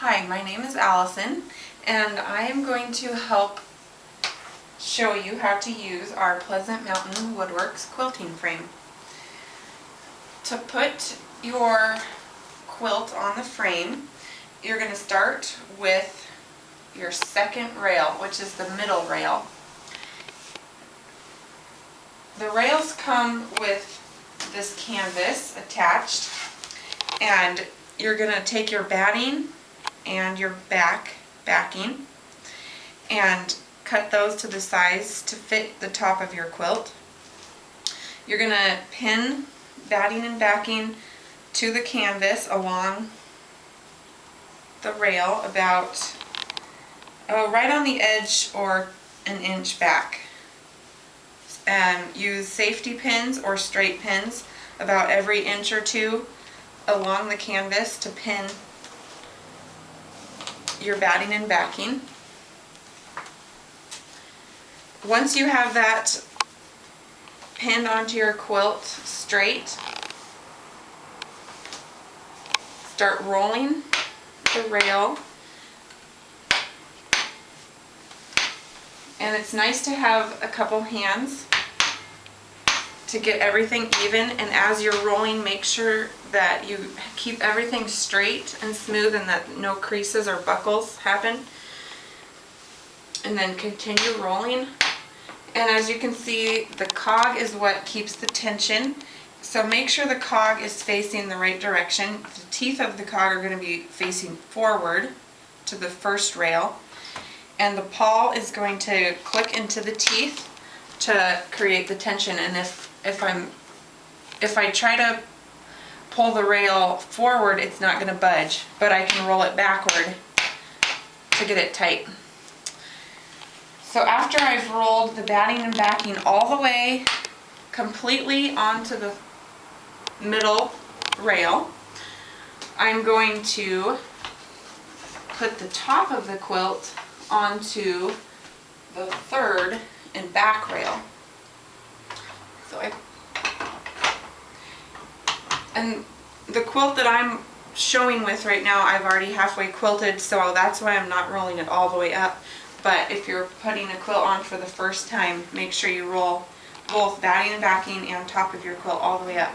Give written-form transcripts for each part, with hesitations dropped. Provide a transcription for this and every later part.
Hi, my name is Allison, and I am going to help show you how to use our Pleasant Mountain Woodworks quilting frame. To put your quilt on the frame, you're going to start with your second rail, which is the middle rail. The rails come with this canvas attached, and you're going to take your batting and your backing and cut those to the size to fit the top of your quilt. You're going to pin batting and backing to the canvas along the rail about right on the edge or an inch back. Use safety pins or straight pins about every inch or two along the canvas to pin your batting and backing. Once you have that pinned onto your quilt straight, start rolling the rail. And it's nice to have a couple hands to get everything even, and as you're rolling, make sure that you keep everything straight and smooth and that no creases or buckles happen. And then continue rolling. And as you can see, the cog is what keeps the tension. So make sure the cog is facing the right direction. The teeth of the cog are going to be facing forward to the first rail. And the pawl is going to click into the teeth to create the tension. And if I try to pull the rail forward, it's not going to budge, but I can roll it backward to get it tight. So after I've rolled the batting and backing all the way completely onto the middle rail, I'm going to put the top of the quilt onto the third and back rail. And the quilt that I'm showing with right now, I've already halfway quilted, so that's why I'm not rolling it all the way up. But if you're putting a quilt on for the first time, make sure you roll both batting and backing and top of your quilt all the way up.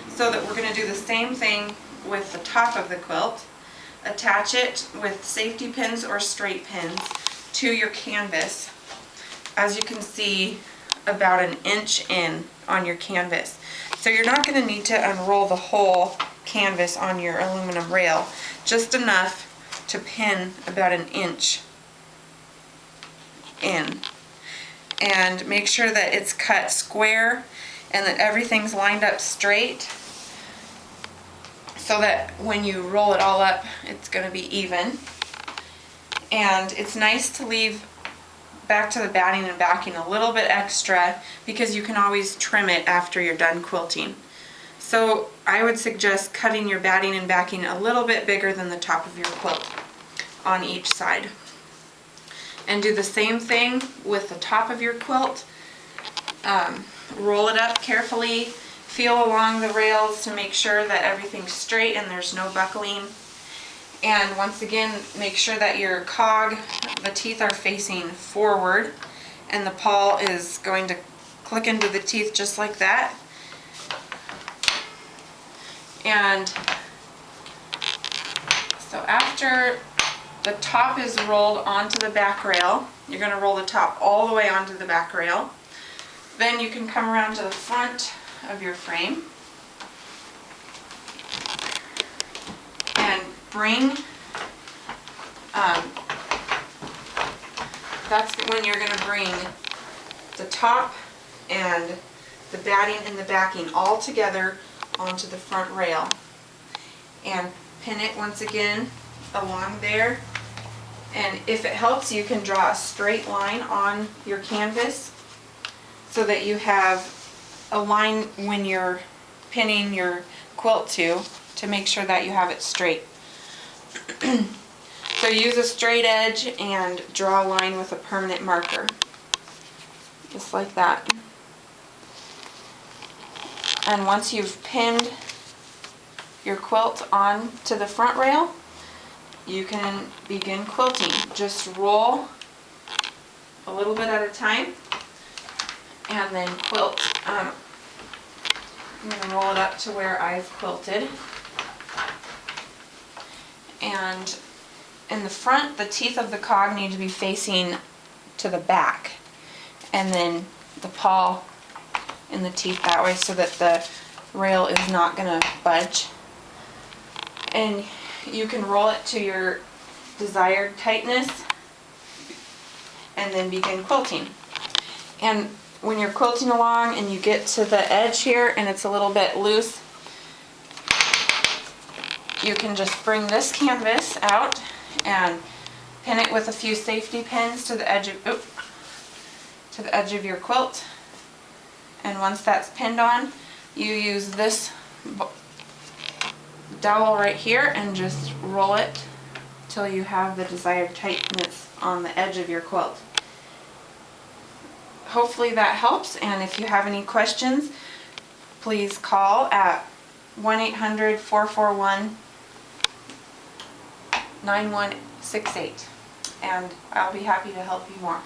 So that we're going to do the same thing with the top of the quilt. Attach it with safety pins or straight pins to your canvas, as you can see, about an inch in on your canvas. So you're not going to need to unroll the whole canvas on your aluminum rail, just enough to pin about an inch in. And make sure that it's cut square and that everything's lined up straight, so that when you roll it all up, it's going to be even. And it's nice to leave back to the batting and backing a little bit extra, because you can always trim it after you're done quilting. So I would suggest cutting your batting and backing a little bit bigger than the top of your quilt on each side. And do the same thing with the top of your quilt. Roll it up carefully, feel along the rails to make sure that everything's straight and there's no buckling. And once again, make sure that your cog, the teeth are facing forward, and the pawl is going to click into the teeth just like that. And so after the top is rolled onto the back rail, you're going to roll the top all the way onto the back rail. Then you can come around to the front of your frame and bring, that's when you're going to bring the top and the batting and the backing all together onto the front rail, and pin it once again along there. And if it helps, you can draw a straight line on your canvas so that you have a line when you're pinning your quilt to make sure that you have it straight. So use a straight edge and draw a line with a permanent marker, just like that. And once you've pinned your quilt on to the front rail, you can begin quilting. Just roll a little bit at a time and then quilt. I'm going to roll it up to where I've quilted. And in the front, the teeth of the cog need to be facing to the back, and then the pawl and the teeth that way so that the rail is not going to budge. And you can roll it to your desired tightness and then begin quilting. And when you're quilting along and you get to the edge here and it's a little bit loose, you can just bring this canvas out and pin it with a few safety pins to the edge of your quilt. And once that's pinned on, you use this dowel right here and just roll it till you have the desired tightness on the edge of your quilt. Hopefully that helps, and if you have any questions, please call at 1-800-441-9168, and I'll be happy to help you more.